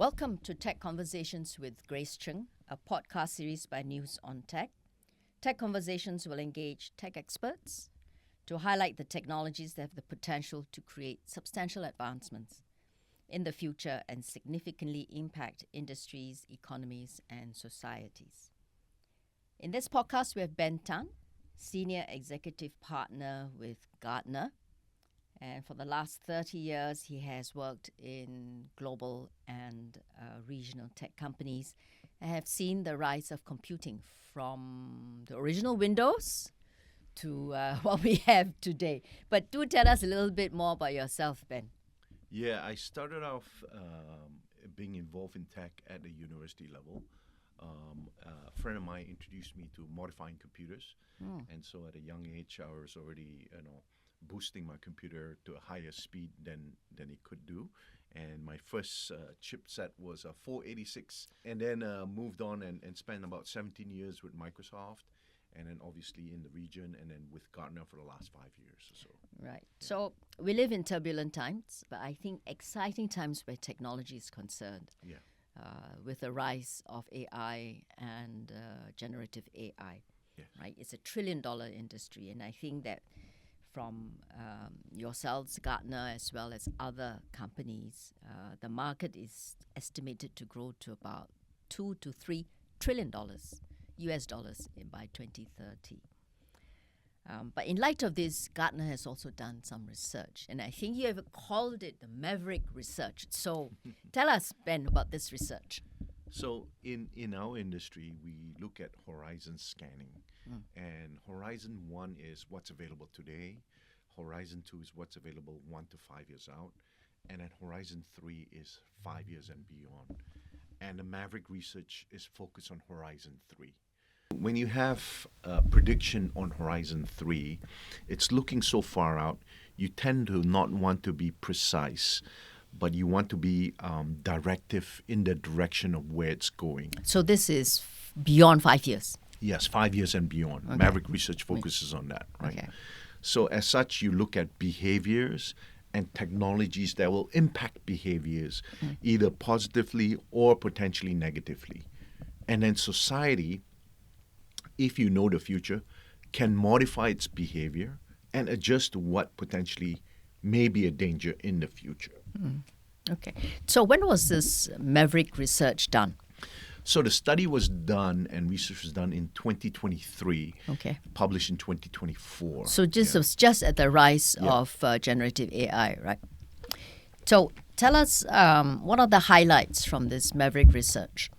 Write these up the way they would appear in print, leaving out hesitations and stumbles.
Welcome to Tech Conversations with Grace Chng, a podcast series by News on Tech. Tech Conversations will engage tech experts to highlight the technologies that have the potential to create substantial advancements in the future and significantly impact industries, economies, and societies. In this podcast, we have Ben Tan, Senior Executive Partner with Gartner. And for the last 30 years, he has worked in global and regional tech companies and have seen the rise of computing from the original Windows to what we have today. But do tell us a little bit more about yourself, Ben. Yeah, I started off being involved in tech at the university level. A friend of mine introduced me to modifying computers. And so at a young age, I was already, boosting my computer to a higher speed than it could do. And my first chipset was a 486, and then moved on and spent about 17 years with Microsoft, and then obviously in the region, and then with Gartner for the last 5 years or so. Right. Yeah. So we live in turbulent times, but I think exciting times where technology is concerned. Yeah. With the rise of AI and generative AI. Yes. Right? It's $1 trillion industry, and I think that from yourselves, Gartner, as well as other companies, the market is estimated to grow to about $2 to $3 trillion US dollars by 2030. But in light of this, Gartner has also done some research, and I think you have called it the Maverick Research. So tell us, Ben, about this research. So in our industry, we look at horizon scanning. And Horizon 1 is what's available today. Horizon 2 is what's available 1 to 5 years out. And then Horizon 3 is 5 years and beyond. And the Maverick Research is focused on Horizon 3. When you have a prediction on Horizon 3, it's looking so far out, you tend to not want to be precise, but you want to be directive in the direction of where it's going. So this is beyond 5 years? Yes, 5 years and beyond. Okay. Maverick Research focuses on that, right? Okay. So as such, you look at behaviors and technologies that will impact behaviors either positively or potentially negatively. And then society, if you know the future, can modify its behavior and adjust to what potentially may be a danger in the future. Okay. So when was this Maverick Research done? So the study was done and research was done in 2023, published in 2024. So this was just at the rise of generative AI, right? So tell us, what are the highlights from this Maverick Research?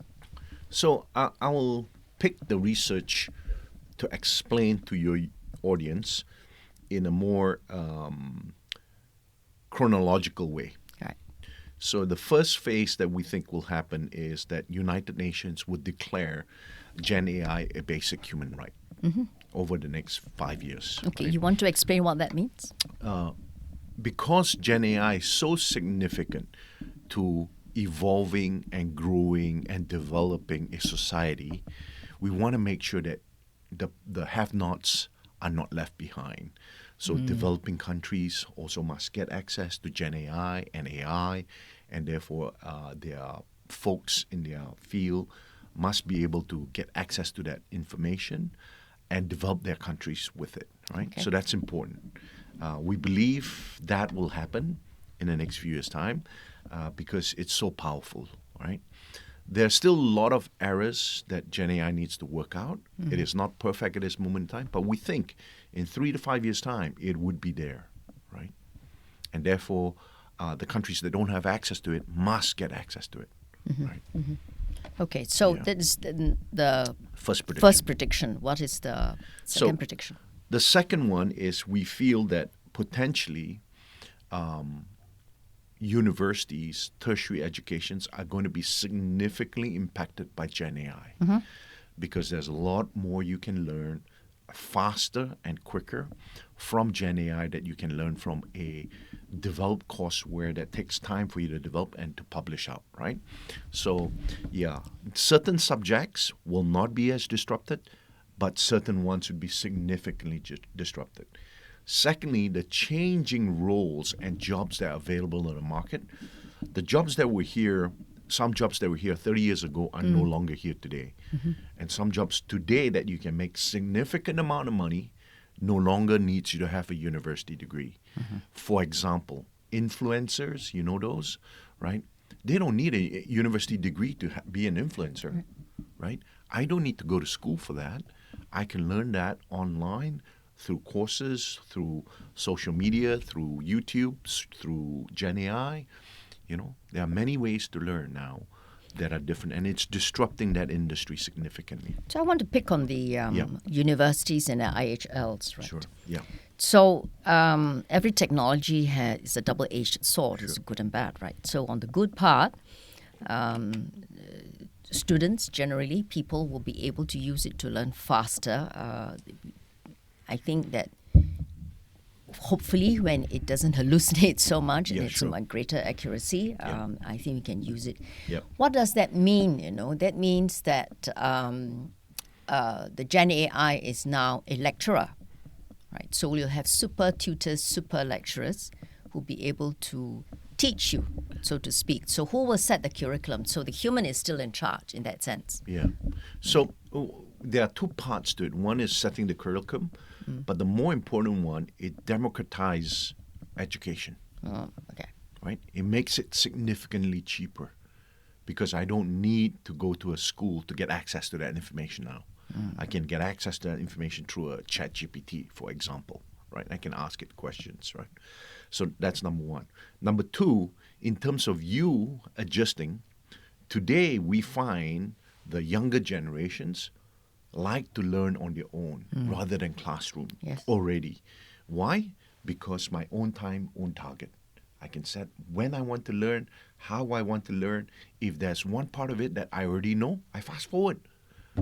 So I will pick the research to explain to your audience in a more chronological way. So the first phase that we think will happen is that United Nations would declare GenAI a basic human right over the next 5 years. Okay, right? You want to explain what that means? Because GenAI is so significant to evolving and growing and developing a society, we want to make sure that the have-nots are not left behind. So developing countries also must get access to GenAI and AI, and therefore their folks in their field must be able to get access to that information and develop their countries with it, right? Okay. So that's important. We believe that will happen in the next few years' time because it's so powerful, right? There's still a lot of errors that GenAI needs to work out. It is not perfect at this moment in time, but we think in 3 to 5 years' time, it would be there, right? And therefore, the countries that don't have access to it must get access to it, right? Okay, so that is the first prediction. What is the second prediction? The second one is we feel that potentially universities, tertiary educations are going to be significantly impacted by GenAI because there's a lot more you can learn faster and quicker from GenAI that you can learn from a developed courseware that takes time for you to develop and to publish out, right? So, certain subjects will not be as disrupted, but certain ones would be significantly disrupted. Secondly, the changing roles and jobs that are available in the market. The jobs that were here some jobs that were here 30 years ago are no longer here today. And some jobs today that you can make significant amount of money no longer needs you to have a university degree. For example, influencers, you know those, right? They don't need a university degree to be an influencer, right? I don't need to go to school for that. I can learn that online through courses, through social media, through YouTube, through GenAI. You know, there are many ways to learn now that are different, and it's disrupting that industry significantly. So I want to pick on the universities and the IHLs, right? Sure. Yeah. So every technology is a double-edged sword. It's good and bad, right? So on the good part, students, generally, people will be able to use it to learn faster. I think that hopefully when it doesn't hallucinate so much and it's a greater accuracy, I think we can use it. Yep. What does that mean? You know, that means that the GenAI is now a lecturer, right? So we'll have super tutors, super lecturers who'll be able to teach you, so to speak. So who will set the curriculum? So the human is still in charge in that sense. Yeah. So there are two parts to it. One is setting the curriculum, but the more important one, it democratizes education. Oh, okay. Right? It makes it significantly cheaper because I don't need to go to a school to get access to that information now. I can get access to that information through a chat GPT, for example, right? I can ask it questions, right? So that's number one. Number two, in terms of you adjusting, today we find the younger generations like to learn on their own rather than classroom already. Why? Because my own time, own target. I can set when I want to learn, how I want to learn. If there's one part of it that I already know, I fast forward.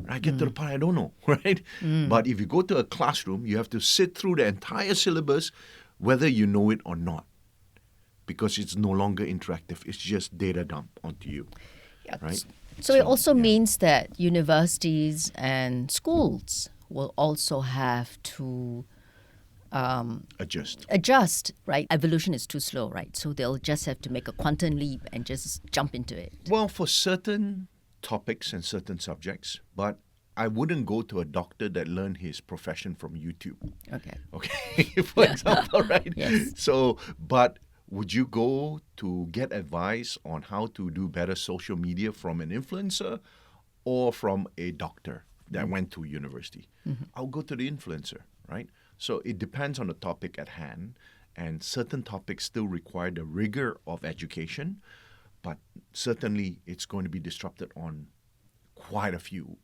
I get to the part I don't know, right? But if you go to a classroom, you have to sit through the entire syllabus, whether you know it or not, because it's no longer interactive. It's just data dump onto you, right? So it also means that universities and schools will also have to adjust, right? Evolution is too slow, right? So they'll just have to make a quantum leap and just jump into it. Well, for certain topics and certain subjects, but I wouldn't go to a doctor that learned his profession from YouTube. Okay, for example, right? Yes. So, but would you go to get advice on how to do better social media from an influencer or from a doctor that went to university? I'll go to the influencer, right? So it depends on the topic at hand, and certain topics still require the rigor of education, but certainly it's going to be disrupted on quite a few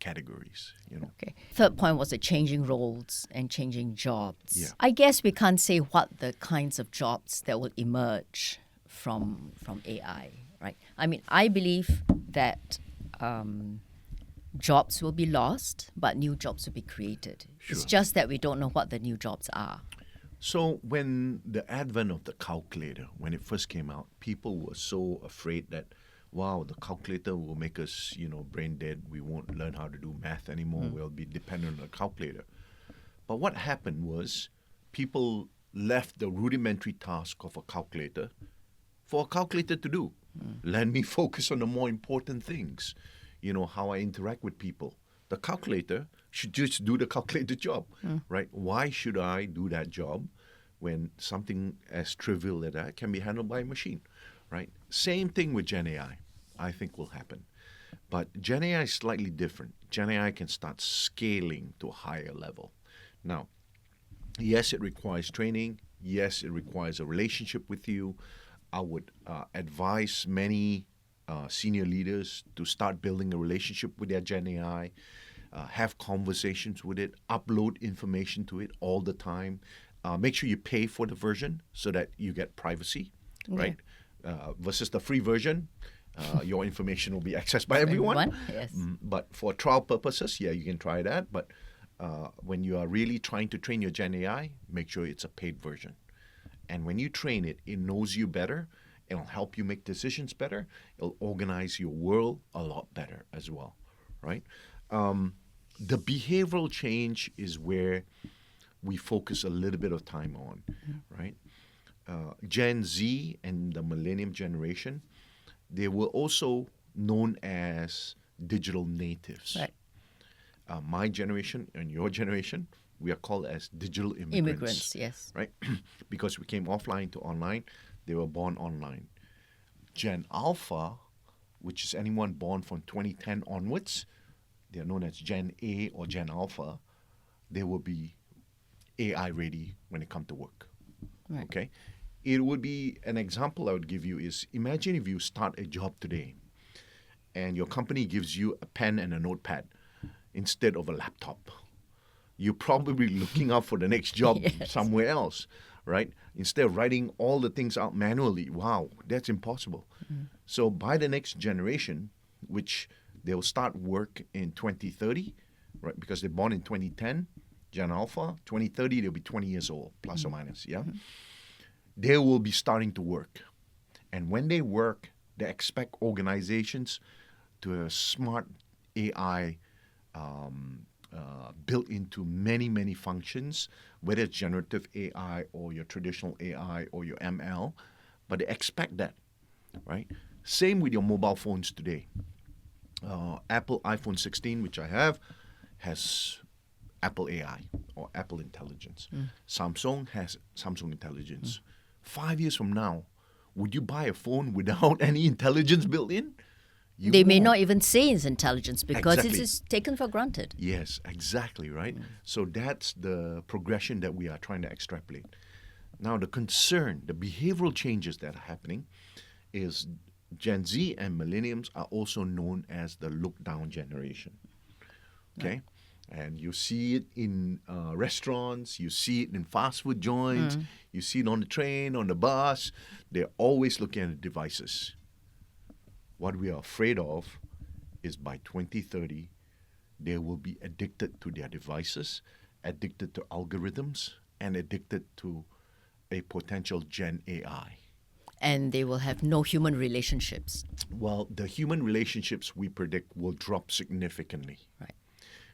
categories, you know. Okay. Third point was the changing roles and changing jobs. Yeah. I guess we can't say what the kinds of jobs that will emerge from AI, right? I mean, I believe that jobs will be lost, but new jobs will be created. Sure. It's just that we don't know what the new jobs are. So when the advent of the calculator, when it first came out, people were so afraid that, wow, the calculator will make us, brain dead. We won't learn how to do math anymore. We'll be dependent on a calculator. But what happened was people left the rudimentary task of a calculator for a calculator to do. Let me focus on the more important things, how I interact with people. The calculator should just do the calculator job, right? Why should I do that job when something as trivial as that can be handled by a machine, right? Same thing with GenAI, I think will happen. But GenAI is slightly different. GenAI can start scaling to a higher level. Now, yes, it requires training. Yes, it requires a relationship with you. I would advise many senior leaders to start building a relationship with their GenAI, have conversations with it, upload information to it all the time. Make sure you pay for the version so that you get privacy, right? Versus the free version, your information will be accessed by everyone. Yes. But for trial purposes, you can try that. But when you are really trying to train your GenAI, make sure it's a paid version. And when you train it, it knows you better. It'll help you make decisions better. It'll organize your world a lot better as well, right? The behavioral change is where we focus a little bit of time on, right? Gen Z and the millennium generation, They were also known as digital natives. Right. My generation and your generation, we are called as digital immigrants. Immigrants, yes. Right? Because we came offline to online, they were born online. Gen Alpha, which is anyone born from 2010 onwards, they are known as Gen A or Gen Alpha. They will be AI ready when they come to work. Right. Okay? It would be an example I would give you is imagine if you start a job today and your company gives you a pen and a notepad instead of a laptop. You're probably looking out for the next job Yes. somewhere else, right? Instead of writing all the things out manually. Wow, that's impossible. So by the next generation, which they'll start work in 2030, right? Because they're born in 2010, Gen Alpha, 2030, they'll be 20 years old, plus or minus, yeah? They will be starting to work. And when they work, they expect organizations to have smart AI built into many, many functions, whether it's generative AI or your traditional AI or your ML, but they expect that, right? Same with your mobile phones today. Apple iPhone 16, which I have, has Apple AI or Apple Intelligence. Samsung has Samsung Intelligence. 5 years from now, would you buy a phone without any intelligence built in? You They may won't. not even say it's intelligence because Exactly. it is taken for granted. Yes, exactly, right? So that's the progression that we are trying to extrapolate. Now, the concern, the behavioral changes that are happening is Gen Z and millennials are also known as the look-down generation. Okay? And you see it in restaurants, you see it in fast food joints, you see it on the train, on the bus. They're always looking at the devices. What we are afraid of is by 2030, they will be addicted to their devices, addicted to algorithms, and addicted to a potential Gen AI. And they will have no human relationships. Well, the human relationships we predict will drop significantly. Right.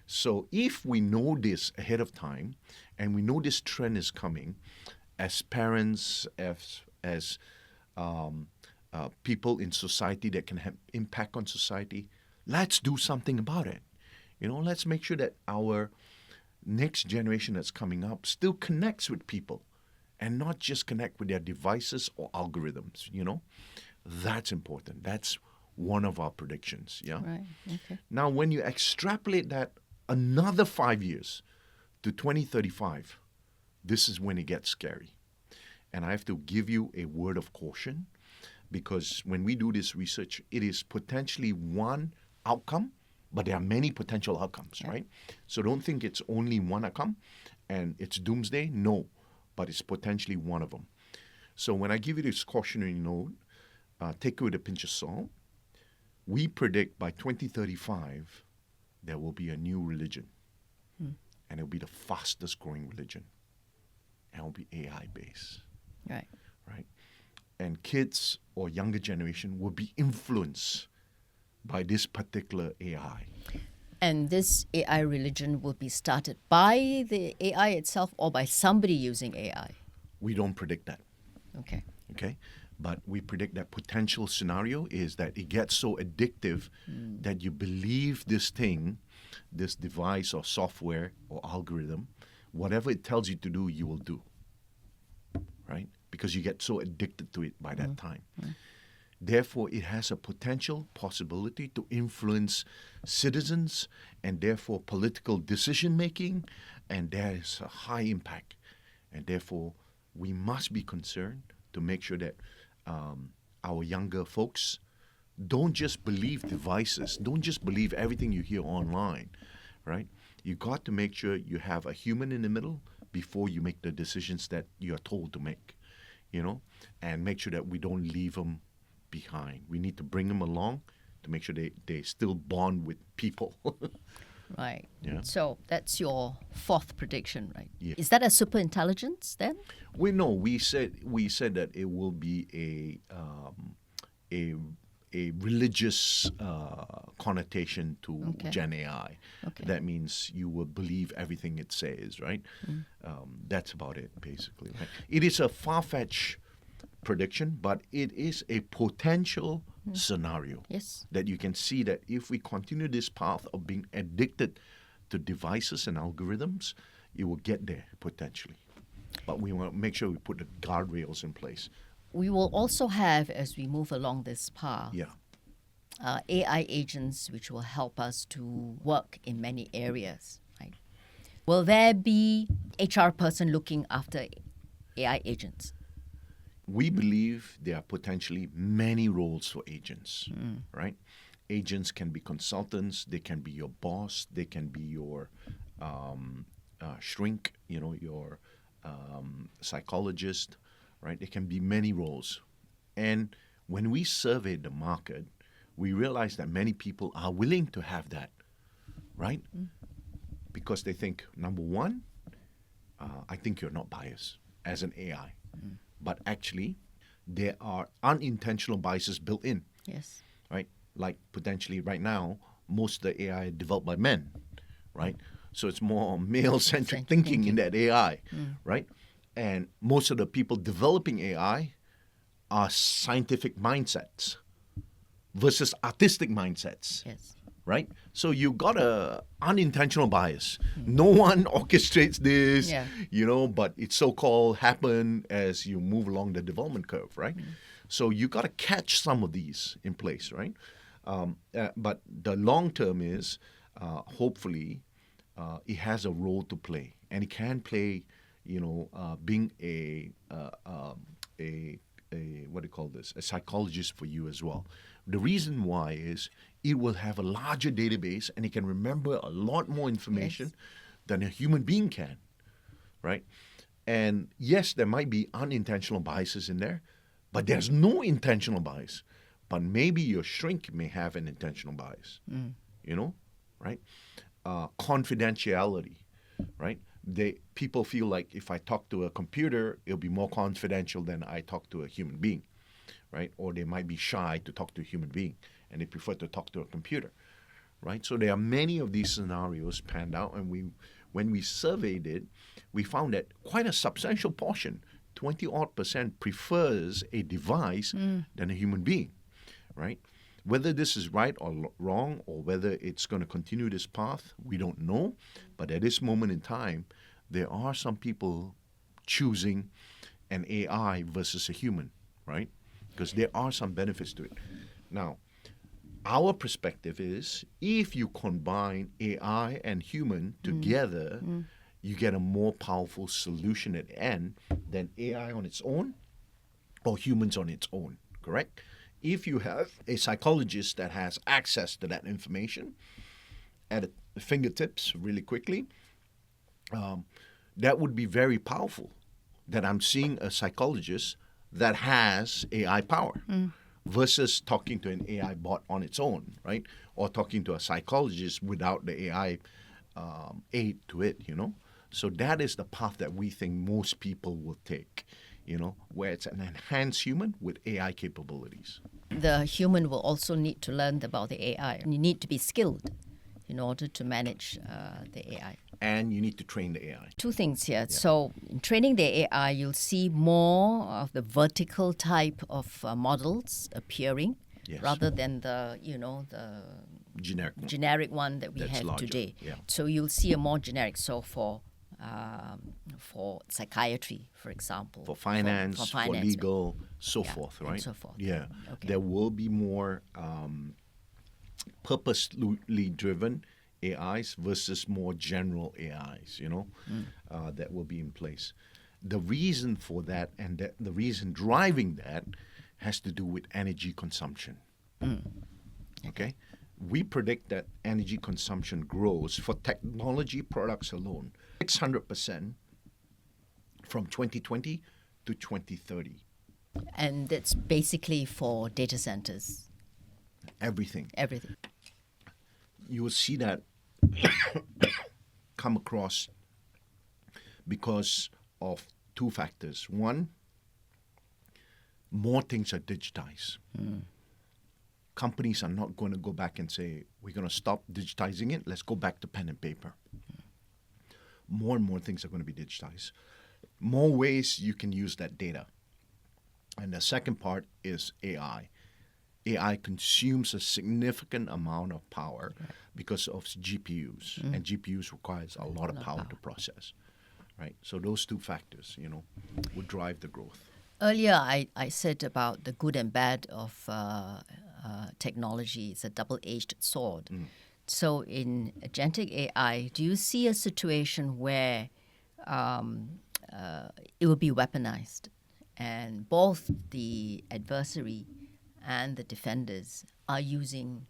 So if we know this ahead of time, and we know this trend is coming, as parents, as people in society that can have impact on society, let's do something about it. Let's make sure that our next generation that's coming up still connects with people and not just connect with their devices or algorithms, That's important. That's one of our predictions, yeah? Right. Okay. Now, when you extrapolate that another 5 years to 2035, this is when it gets scary. And I have to give you a word of caution because when we do this research, it is potentially one outcome, but there are many potential outcomes, right? So don't think it's only one outcome and it's doomsday. No, but it's potentially one of them. So when I give you this cautionary note, take it with a pinch of salt. We predict by 2035, there will be a new religion. And it'll be the fastest growing religion. And it'll be AI based. Right. Right? And kids or younger generation will be influenced by this particular AI. And this AI religion will be started by the AI itself or by somebody using AI. We don't predict that. Okay. Okay? But we predict that potential scenario is that it gets so addictive that you believe this thing, this device or software or algorithm, whatever it tells you to do, you will do. Right? Because you get so addicted to it by that time. Therefore, it has a potential possibility to influence citizens and therefore political decision making, and there is a high impact. And therefore, we must be concerned to make sure that our younger folks don't just believe devices, don't just believe everything you hear online, right? You got to make sure you have a human in the middle before you make the decisions that you are told to make, and make sure that we don't leave them behind. We need to bring them along to make sure they still bond with people. Right. Yeah. So that's your fourth prediction, right? Yeah. Is that a super intelligence then? We said that it will be a religious connotation to Okay. Gen AI. Okay. That means you will believe everything it says, right? That's about it, basically. Right? It is a far-fetched prediction, but it is a potential scenario. Yes. That you can see that if we continue this path of being addicted to devices and algorithms, it will get there potentially. But we want to make sure we put the guardrails in place. We will also have, as we move along this path, Yeah. AI agents which will help us to work in many areas. Right? Will there be HR person looking after AI agents? We believe there are potentially many roles for agents, right? Agents can be consultants, they can be your boss, they can be your shrink, your psychologist, right? There can be many roles. And when we surveyed the market, we realized that many people are willing to have that, right? Because they think, number one, I think you're not biased as an AI. But actually, there are unintentional biases built in, Yes. right? Like potentially right now, most of the AI are developed by men, right? So it's more male-centric thinking in that AI, right? And most of the people developing AI are scientific mindsets versus artistic mindsets. Yes. Right? So you got a unintentional bias. No one orchestrates this, but it so-called happen as you move along the development curve, right? So you got to catch some of these in place, right? But the long term is, hopefully, it has a role to play, and it can play, being a what do you call this? A psychologist for you as well. The reason why is it will have a larger database and it can remember a lot more information than a human being can, right? And yes, there might be unintentional biases in there, but there's no intentional bias. But maybe your shrink may have an intentional bias, right? Confidentiality, right? People feel like if I talk to a computer, it'll be more confidential than I talk to a human being, right? Or they might be shy to talk to a human being, and they prefer to talk to a computer, right? So there are many of these scenarios panned out, and when we surveyed it, we found that quite a substantial portion, 20-odd%, prefers a device than a human being, right? Whether this is right or wrong, or whether it's going to continue this path, we don't know. But at this moment in time, there are some people choosing an AI versus a human, right? Because there are some benefits to it. Now, our perspective is if you combine AI and human together, you get a more powerful solution at the end than AI on its own or humans on its own, correct? If you have a psychologist that has access to that information at the fingertips really quickly, that would be very powerful. That I'm seeing a psychologist that has AI power versus talking to an AI bot on its own, right? Or talking to a psychologist without the AI aid to it, So that is the path that we think most people will take, where it's an enhanced human with AI capabilities. The human will also need to learn about the AI. You need to be skilled in order to manage the AI. And you need to train the AI. Two things here. Yeah. So in training the AI, you'll see more of the vertical type of models appearing rather than the generic one that we have today. Yeah. So you'll see a more generic. So for psychiatry, for example. For finance, for legal, so forth, right? And so forth. Yeah. Okay. There will be more purposely driven AIs versus more general AIs, that will be in place. The reason for that and the reason driving that has to do with energy consumption. Okay? We predict that energy consumption grows for technology products alone 600% from 2020 to 2030. And that's basically for data centers. Everything. Everything. You will see that come across because of two factors. One, more things are digitized. Companies are not going to go back and say, we're going to stop digitizing it. Let's go back to pen and paper. More and more things are going to be digitized. More ways you can use that data. And the second part is AI. AI consumes a significant amount of power because of GPUs, and GPUs requires a lot of power to process, right? So those two factors, would drive the growth. Earlier, I said about the good and bad of technology. It's a double-edged sword. So in agentic AI, do you see a situation where it will be weaponized, and both the adversary and the defenders are using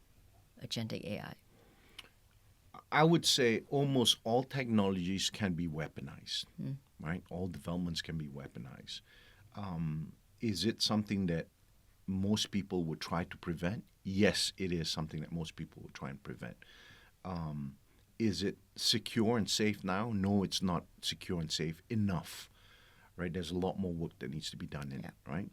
agentic AI? I would say almost all technologies can be weaponized, right? All developments can be weaponized. Is it something that most people would try to prevent? Yes, it is something that most people would try and prevent. Is it secure and safe now? No, it's not secure and safe enough, right? There's a lot more work that needs to be done in it, right?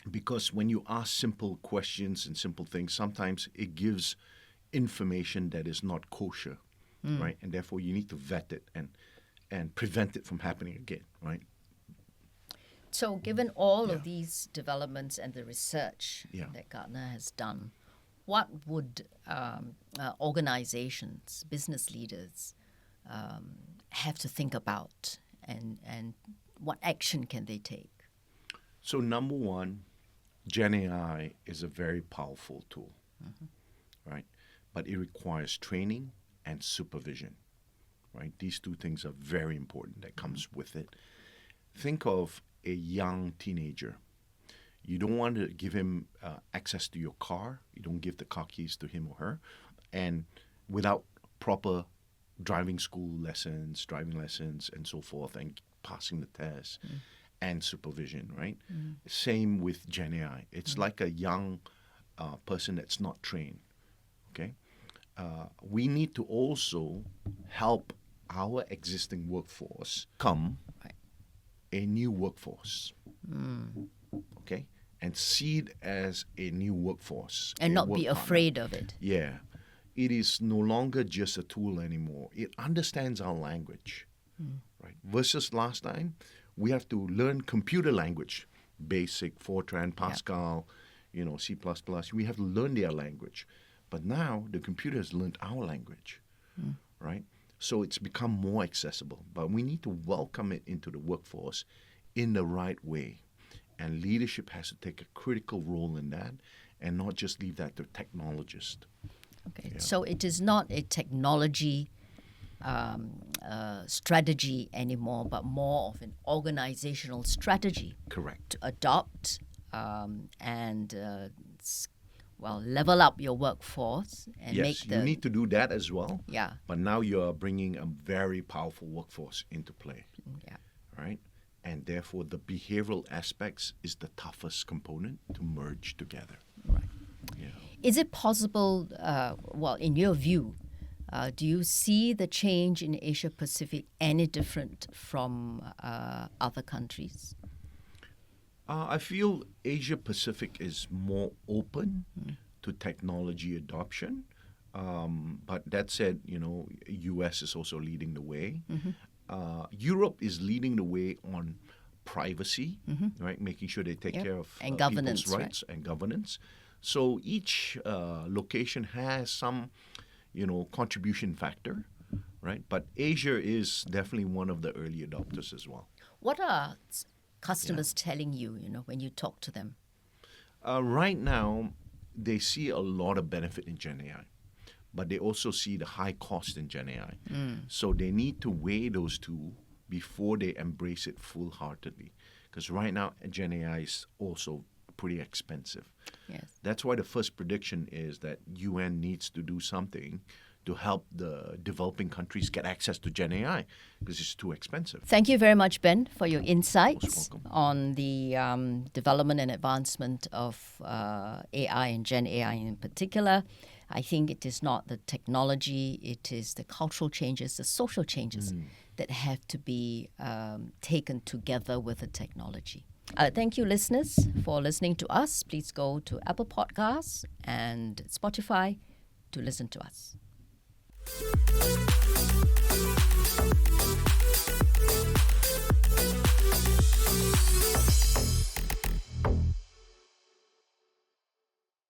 Because when you ask simple questions and simple things, sometimes it gives information that is not kosher, right? And therefore you need to vet it and prevent it from happening again, right? So given all of these developments and the research that Gartner has done, what would organizations, business leaders have to think about, and what action can they take? So number one, GenAI is a very powerful tool, right? But it requires training and supervision, right? These two things are very important that comes with it. Think of a young teenager. You don't want to give him access to your car. You don't give the car keys to him or her, and without proper driving lessons, and so forth, and passing the test and supervision, right? Same with GenAI. It's like a young person that's not trained, okay? We need to also help our existing workforce become a new workforce, okay? And see it as a new workforce. And not be afraid of it. Yeah. It is no longer just a tool anymore. It understands our language, right? Versus last time, we have to learn computer language, BASIC, Fortran, Pascal, C++. We have to learn their language. But now the computer has learned our language, right? So it's become more accessible. But we need to welcome it into the workforce in the right way. And leadership has to take a critical role in that and not just leave that to technologists. Okay, so it is not a technology strategy anymore, but more of an organizational strategy. Correct. To adopt and level up your workforce and yes, you need to do that as well. Yeah. But now you are bringing a very powerful workforce into play. Yeah. Right? And therefore, the behavioral aspects is the toughest component to merge together. Right. Yeah. Is it possible, in your view, do you see the change in Asia Pacific any different from other countries? I feel Asia Pacific is more open to technology adoption. But that said, U.S. is also leading the way. Europe is leading the way on privacy, right? Making sure they take care of and governance, people's rights and governance. So each location has some, contribution factor, right? But Asia is definitely one of the early adopters as well. What are customers telling you, when you talk to them? Right now, they see a lot of benefit in GenAI, but they also see the high cost in GenAI. So they need to weigh those two before they embrace it full-heartedly. Because right now, GenAI is also pretty expensive. Yes. That's why the first prediction is that UN needs to do something to help the developing countries get access to GenAI because it's too expensive. Thank you very much, Ben, for your insights Most welcome. on the development and advancement of AI and GenAI in particular. I think it is not the technology, it is the cultural changes, the social changes that have to be taken together with the technology. Thank you, listeners, for listening to us. Please go to Apple Podcasts and Spotify to listen to us.